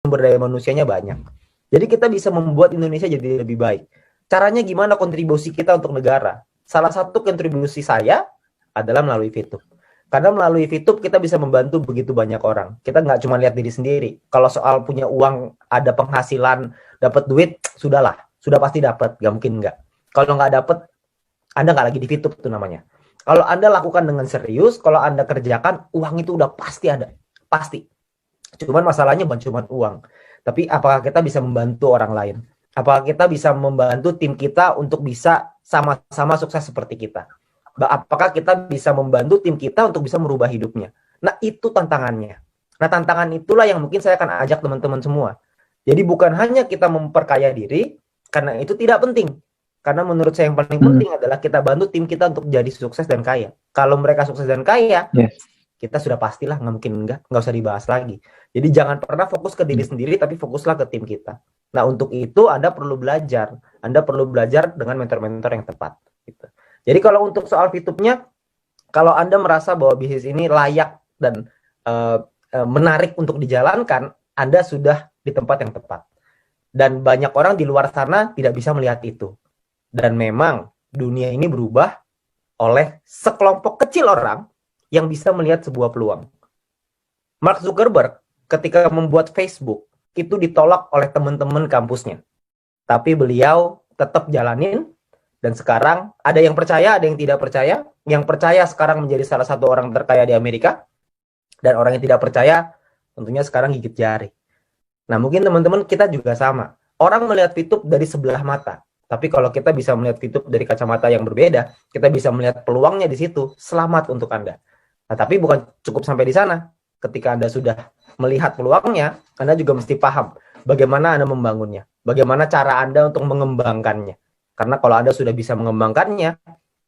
sumber daya manusianya banyak. Jadi kita bisa membuat Indonesia jadi lebih baik. Caranya gimana kontribusi kita untuk negara? Salah satu kontribusi saya adalah melalui VTube. Karena melalui VTube kita bisa membantu begitu banyak orang. Kita nggak cuma lihat diri sendiri. Kalau soal punya uang, ada penghasilan, dapat duit, sudahlah. Sudah pasti dapat, nggak mungkin nggak. Kalau nggak dapat, Anda nggak lagi di VTube itu namanya. Kalau Anda lakukan dengan serius, kalau Anda kerjakan, uang itu udah pasti ada. Pasti. Cuman masalahnya bukan cuma uang. Tapi apakah kita bisa membantu orang lain? Apakah kita bisa membantu tim kita untuk bisa sama-sama sukses seperti kita? Apakah kita bisa membantu tim kita untuk bisa merubah hidupnya? Nah, itu tantangannya. Nah, tantangan itulah yang mungkin saya akan ajak teman-teman semua. Jadi bukan hanya kita memperkaya diri, karena itu tidak penting. Karena menurut saya yang paling penting adalah kita bantu tim kita untuk jadi sukses dan kaya. Kalau mereka sukses dan kaya, kita sudah pastilah nggak mungkin nggak usah dibahas lagi. Jadi jangan pernah fokus ke diri sendiri, tapi fokuslah ke tim kita. Nah, untuk itu Anda perlu belajar. Anda perlu belajar dengan mentor-mentor yang tepat. Gitu. Jadi kalau untuk soal VTube-nya, kalau Anda merasa bahwa bisnis ini layak dan menarik untuk dijalankan, Anda sudah di tempat yang tepat. Dan banyak orang di luar sana tidak bisa melihat itu. Dan memang dunia ini berubah oleh sekelompok kecil orang yang bisa melihat sebuah peluang. Mark Zuckerberg ketika membuat Facebook itu ditolak oleh teman-teman kampusnya. Tapi beliau tetap jalanin dan sekarang ada yang percaya, ada yang tidak percaya. Yang percaya sekarang menjadi salah satu orang terkaya di Amerika dan orang yang tidak percaya tentunya sekarang gigit jari. Nah, mungkin teman-teman kita juga sama. Orang melihat VTube dari sebelah mata. Tapi kalau kita bisa melihat VTube dari kacamata yang berbeda, kita bisa melihat peluangnya di situ, selamat untuk Anda. Nah, tapi bukan cukup sampai di sana. Ketika Anda sudah melihat peluangnya, Anda juga mesti paham bagaimana Anda membangunnya, bagaimana cara Anda untuk mengembangkannya. Karena kalau Anda sudah bisa mengembangkannya,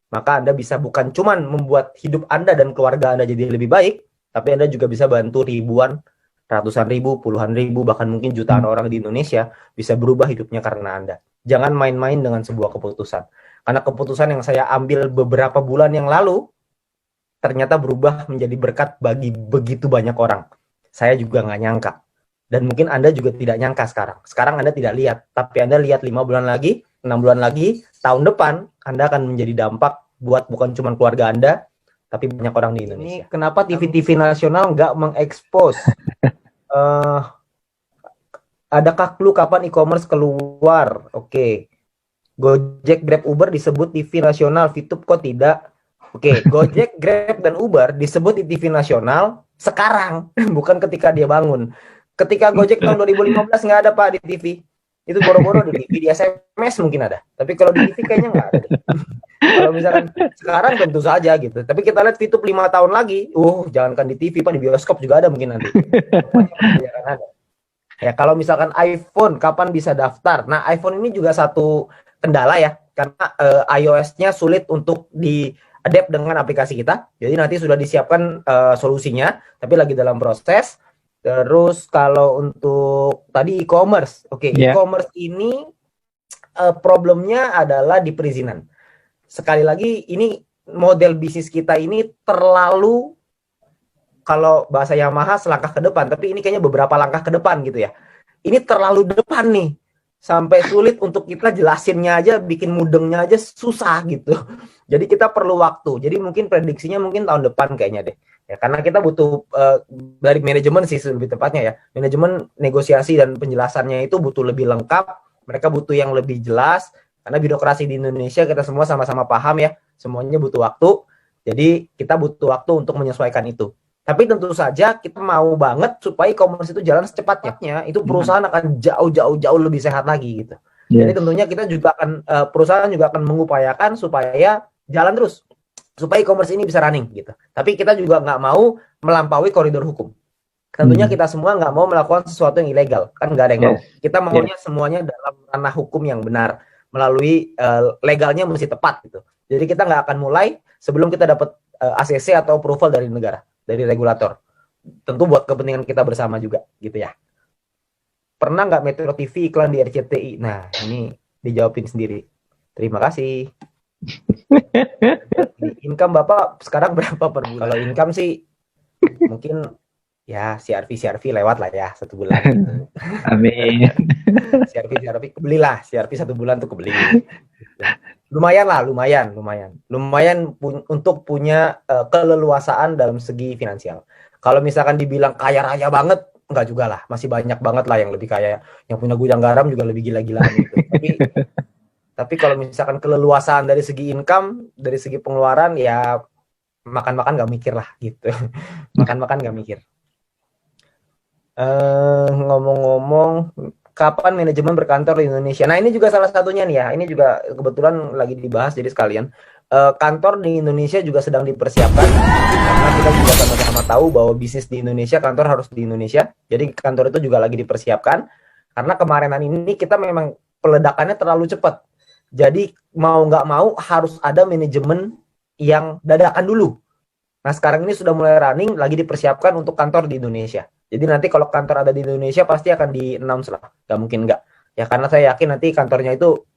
maka Anda bisa bukan cuma membuat hidup Anda dan keluarga Anda jadi lebih baik, tapi Anda juga bisa bantu ribuan, ratusan ribu, puluhan ribu, bahkan mungkin jutaan orang di Indonesia bisa berubah hidupnya karena Anda. Jangan main-main dengan sebuah keputusan. Karena keputusan yang saya ambil beberapa bulan yang lalu, ternyata berubah menjadi berkat bagi begitu banyak orang. Saya juga nggak nyangka. Dan mungkin Anda juga tidak nyangka sekarang. Sekarang Anda tidak lihat. Tapi Anda lihat 5 bulan lagi, 6 bulan lagi, tahun depan, Anda akan menjadi dampak buat bukan cuma keluarga Anda, tapi banyak orang di Indonesia. Ini kenapa TV-TV nasional nggak mengekspos? Adakah clue kapan e-commerce keluar? Oke. Gojek, Grab, Uber disebut TV nasional, VTube kok tidak? Oke, Gojek, Grab, dan Uber disebut di TV nasional sekarang, bukan ketika dia bangun. Ketika Gojek tahun 2015 nggak ada Pak di TV. Itu boro-boro di TV, di SMS mungkin ada. Tapi kalau di TV kayaknya nggak ada. Kalau misalkan sekarang tentu saja gitu. Tapi kita lihat VTube 5 tahun lagi, jangankan di TV Pak, di bioskop juga ada mungkin nanti. Semuanya akan ada. Ya, kalau misalkan iPhone kapan bisa daftar? Nah, iPhone ini juga satu kendala ya, karena iOS-nya sulit untuk di-adapt dengan aplikasi kita. Jadi nanti sudah disiapkan solusinya, tapi lagi dalam proses. Terus kalau untuk tadi e-commerce, e-commerce ini problemnya adalah di perizinan. Sekali lagi, ini model bisnis kita ini terlalu, kalau bahasa Yamaha selangkah ke depan, tapi ini kayaknya beberapa langkah ke depan gitu ya. Ini terlalu depan nih, sampai sulit untuk kita jelasinnya aja, bikin mudengnya aja susah gitu. Jadi kita perlu waktu. Jadi mungkin prediksinya mungkin tahun depan kayaknya deh. Ya, karena kita butuh dari manajemen sih lebih tepatnya ya. Manajemen negosiasi dan penjelasannya itu butuh lebih lengkap. Mereka butuh yang lebih jelas. Karena birokrasi di Indonesia kita semua sama-sama paham ya. Semuanya butuh waktu. Jadi kita butuh waktu untuk menyesuaikan itu. Tapi tentu saja kita mau banget supaya e-commerce itu jalan secepatnya. Itu perusahaan akan jauh lebih sehat lagi gitu. Jadi tentunya kita juga akan perusahaan juga akan mengupayakan supaya jalan terus, supaya e-commerce ini bisa running gitu. Tapi kita juga nggak mau melampaui koridor hukum. Tentunya kita semua nggak mau melakukan sesuatu yang ilegal, kan nggak ada yang mau. Kita maunya semuanya dalam ranah hukum yang benar, melalui legalnya mesti tepat gitu. Jadi kita nggak akan mulai sebelum kita dapat ACC atau approval dari negara, dari regulator. Tentu buat kepentingan kita bersama juga gitu ya. Pernah nggak Metro TV iklan di RCTI? Nah, ini dijawabin sendiri. Terima kasih. Income Bapak sekarang berapa per bulan? Kalau income sih mungkin ya CRV lewat lah ya 1 bulan gitu. Amin. CRV kebelilah, CRV 1 bulan tuh kebeli. Lumayan lah, untuk punya keleluasaan dalam segi finansial. Kalau misalkan dibilang kaya raya banget, enggak juga lah, masih banyak banget lah yang lebih kaya, yang punya gudang garam juga lebih gila-gilaan gitu. Tapi kalau misalkan keleluasaan dari segi income, dari segi pengeluaran, ya makan-makan nggak mikir lah gitu. Makan-makan nggak mikir. Ngomong-ngomong, kapan manajemen berkantor di Indonesia? Nah, ini juga salah satunya nih ya. Ini juga kebetulan lagi dibahas, jadi sekalian. Kantor di Indonesia juga sedang dipersiapkan karena kita juga sama-sama tahu bahwa bisnis di Indonesia, kantor harus di Indonesia. Jadi kantor itu juga lagi dipersiapkan karena kemarinan ini kita memang peledakannya terlalu cepat. Jadi mau nggak mau harus ada manajemen yang dadakan dulu. Nah, sekarang ini sudah mulai running, lagi dipersiapkan untuk kantor di Indonesia. Jadi nanti kalau kantor ada di Indonesia pasti akan di-announce lah. Gak mungkin nggak. Ya karena saya yakin nanti kantornya itu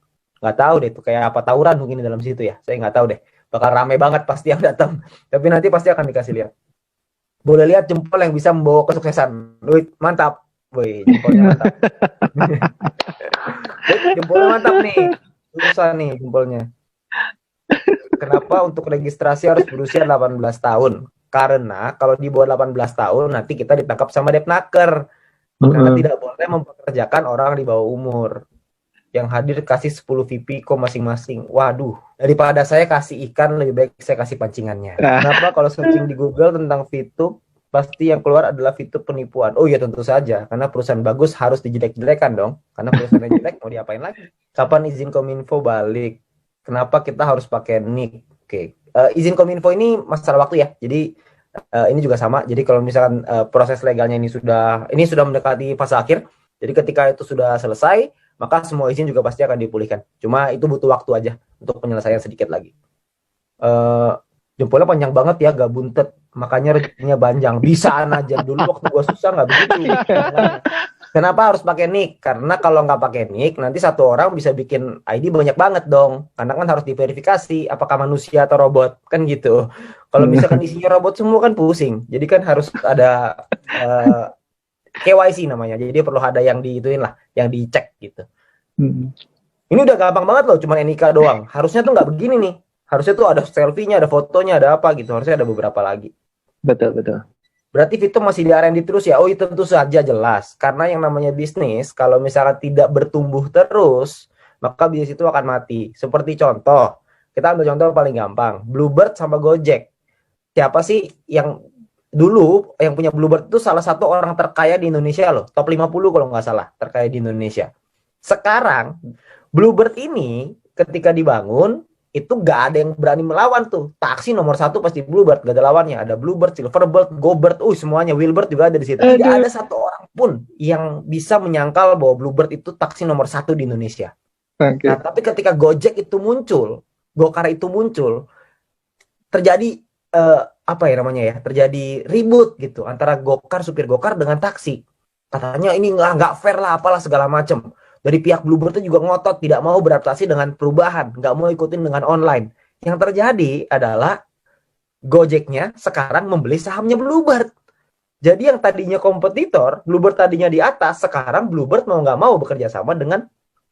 nggak tahu deh itu kayak apa, tawuran mungkin di dalam situ ya. Saya nggak tahu deh. Bakal rame banget pasti yang datang. Tapi nanti pasti akan dikasih lihat. Boleh lihat jempol yang bisa membawa kesuksesan. Duit mantap. Wih, jempolnya mantap. Jempolnya mantap nih. Susah nih jempolnya. Kenapa untuk registrasi harus berusia 18 tahun? Karena kalau di bawah 18 tahun nanti kita ditangkap sama Depnaker. Karena tidak boleh mempekerjakan orang di bawah umur. Yang hadir kasih 10 VP masing-masing. Waduh, daripada saya kasih ikan, lebih baik saya kasih pancingannya. Kenapa kalau searching di Google tentang VTube, pasti yang keluar adalah VTube penipuan. Oh iya tentu saja, karena perusahaan bagus harus dijelek-jelekan dong. Karena perusahaan yang jelek mau diapain lagi? Kapan izin Kominfo balik? Kenapa kita harus pakai NIK? Oke, izin Kominfo ini masalah waktu ya. Jadi ini juga sama. Jadi kalau misalkan proses legalnya ini sudah mendekati fase akhir. Jadi ketika itu sudah selesai, maka semua izin juga pasti akan dipulihkan. Cuma itu butuh waktu aja untuk penyelesaian sedikit lagi. Jempolnya panjang banget ya, gak buntet. Makanya rezekinya panjang. Bisaan aja dulu waktu gua susah nggak begitu. Kenapa harus pakai nick? Karena kalau nggak pakai nick, nanti satu orang bisa bikin ID banyak banget dong. Karena kan harus diverifikasi apakah manusia atau robot, kan gitu. Kalau misalkan isinya robot semua kan pusing. Jadi kan harus ada KYC namanya. Jadi perlu ada yang diituin lah, yang dicek gitu. Ini udah gampang banget loh, cuma NIK doang. Harusnya tuh nggak begini nih. Harusnya tuh ada selfie-nya, ada fotonya, ada apa gitu. Harusnya ada beberapa lagi. Betul. Berarti Vito masih di R&D terus ya? Oh, itu tentu saja jelas. Karena yang namanya bisnis, kalau misalkan tidak bertumbuh terus, maka bisnis itu akan mati. Seperti contoh, kita ambil contoh paling gampang. Bluebird sama Gojek. Siapa sih yang dulu yang punya Bluebird itu salah satu orang terkaya di Indonesia loh. Top 50 kalau nggak salah, terkaya di Indonesia. Sekarang, Bluebird ini ketika dibangun, itu gak ada yang berani melawan tuh. Taksi nomor 1 pasti Bluebird, gak ada lawannya. Ada Bluebird, Silverbird, GoBird, semuanya. Wheelbird juga ada di situ. Tidak ada satu orang pun yang bisa menyangkal bahwa Bluebird itu taksi nomor 1 di Indonesia. Nah, tapi ketika Gojek itu muncul, Gokar itu muncul, terjadi terjadi ribut gitu antara supir Gokar dengan taksi. Katanya ini nggak fair lah, apalah segala macam. Dari pihak Bluebird itu juga ngotot, tidak mau beradaptasi dengan perubahan, nggak mau ikutin dengan online. Yang terjadi adalah Gojeknya sekarang membeli sahamnya Bluebird. Jadi yang tadinya kompetitor, Bluebird tadinya di atas, sekarang Bluebird mau nggak mau bekerja sama dengan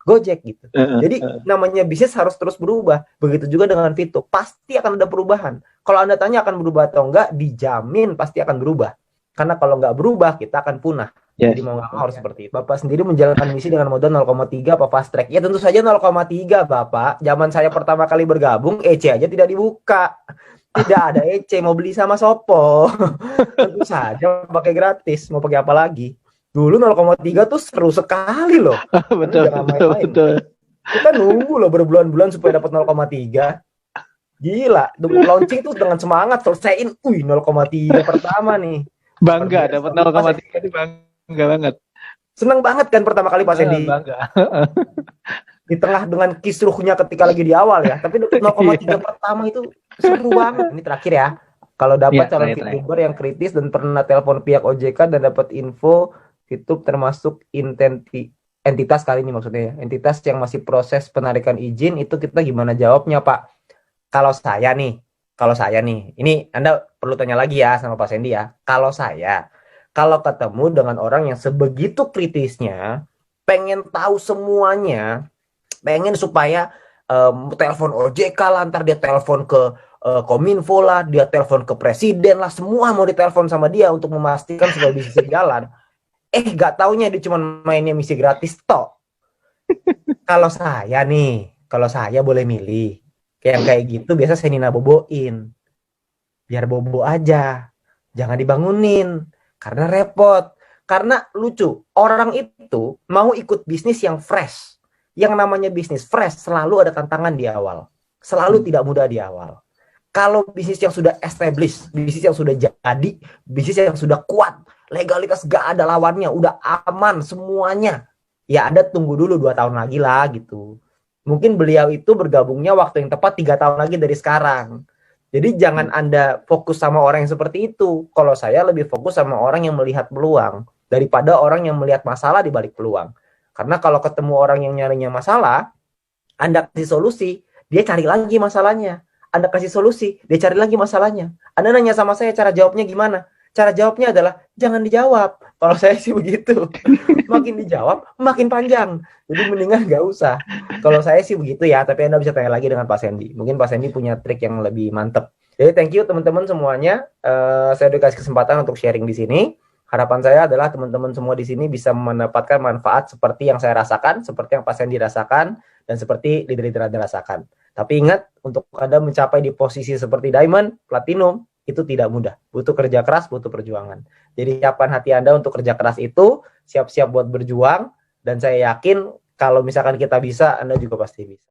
Gojek gitu. Jadi namanya bisnis harus terus berubah. Begitu juga dengan Vito, pasti akan ada perubahan. Kalau Anda tanya akan berubah atau enggak, dijamin pasti akan berubah. Karena kalau nggak berubah, kita akan punah. Jadi mau nggak mau harus seperti itu. Bapak sendiri menjalankan misi dengan modal 0,3 apa fast track? Ya tentu saja 0,3 Bapak. Zaman saya pertama kali bergabung, EC aja tidak dibuka. Tidak ada EC, mau beli sama Sopo. Tentu saja pakai gratis, mau pakai apa lagi? Dulu 0,3 tuh seru sekali loh. Betul. Kita nunggu loh berbulan-bulan supaya dapat 0,3. Gila, launching tuh dengan semangat selesaiin, 0,3 pertama nih. Bangga dapat 0,3 itu bangga banget. Seneng banget kan pertama kali Pak Sandy. Bangga. Di tengah dengan kisruhnya ketika lagi di awal ya, tapi dapat 0,3 pertama itu seru banget. Ini terakhir ya. Kalau dapat calon VTuber yang kritis dan pernah telepon pihak OJK dan dapat info VTube termasuk entitas kali ini maksudnya ya. Entitas yang masih proses penarikan izin, itu kita gimana jawabnya Pak? Kalau saya nih, ini Anda perlu tanya lagi ya sama Pak Sandy ya. Kalau kalau ketemu dengan orang yang sebegitu kritisnya, pengen tahu semuanya, pengen supaya telepon OJK lah, ntar dia telepon ke Kominfo lah, dia telepon ke presiden lah, semua mau ditelepon sama dia untuk memastikan supaya bisnis jalan. Gak taunya dia cuma mainnya misi gratis toh. Kalau saya boleh milih, kayak gitu biasa saya Nina boboin, biar bobo aja, jangan dibangunin, karena repot, karena lucu, orang itu mau ikut bisnis yang fresh, yang namanya bisnis fresh selalu ada tantangan di awal, selalu tidak mudah di awal. Kalau bisnis yang sudah established, bisnis yang sudah jadi, bisnis yang sudah kuat, legalitas gak ada lawannya, udah aman semuanya, ya Anda tunggu dulu 2 tahun lagi lah gitu. Mungkin beliau itu bergabungnya waktu yang tepat 3 tahun lagi dari sekarang. Jadi jangan Anda fokus sama orang yang seperti itu. Kalau saya lebih fokus sama orang yang melihat peluang daripada orang yang melihat masalah di balik peluang. Karena kalau ketemu orang yang nyarinya masalah, Anda kasih solusi, dia cari lagi masalahnya. Anda kasih solusi, dia cari lagi masalahnya. Anda nanya sama saya cara jawabnya gimana? Cara jawabnya adalah jangan dijawab. Kalau saya sih begitu. Makin dijawab, makin panjang. Jadi mendingan nggak usah. Kalau saya sih begitu ya, tapi Anda bisa tanya lagi dengan Pak Sandy. Mungkin Pak Sandy punya trik yang lebih mantep. Jadi thank you teman-teman semuanya. Saya udah kasih kesempatan untuk sharing di sini. Harapan saya adalah teman-teman semua di sini bisa mendapatkan manfaat seperti yang saya rasakan, seperti yang Pak Sandy rasakan, dan seperti leader-leader Anda rasakan. Tapi ingat, untuk Anda mencapai di posisi seperti Diamond, Platinum, itu tidak mudah. Butuh kerja keras, butuh perjuangan. Jadi siapkan hati Anda untuk kerja keras itu, siap-siap buat berjuang, dan saya yakin kalau misalkan kita bisa, Anda juga pasti bisa.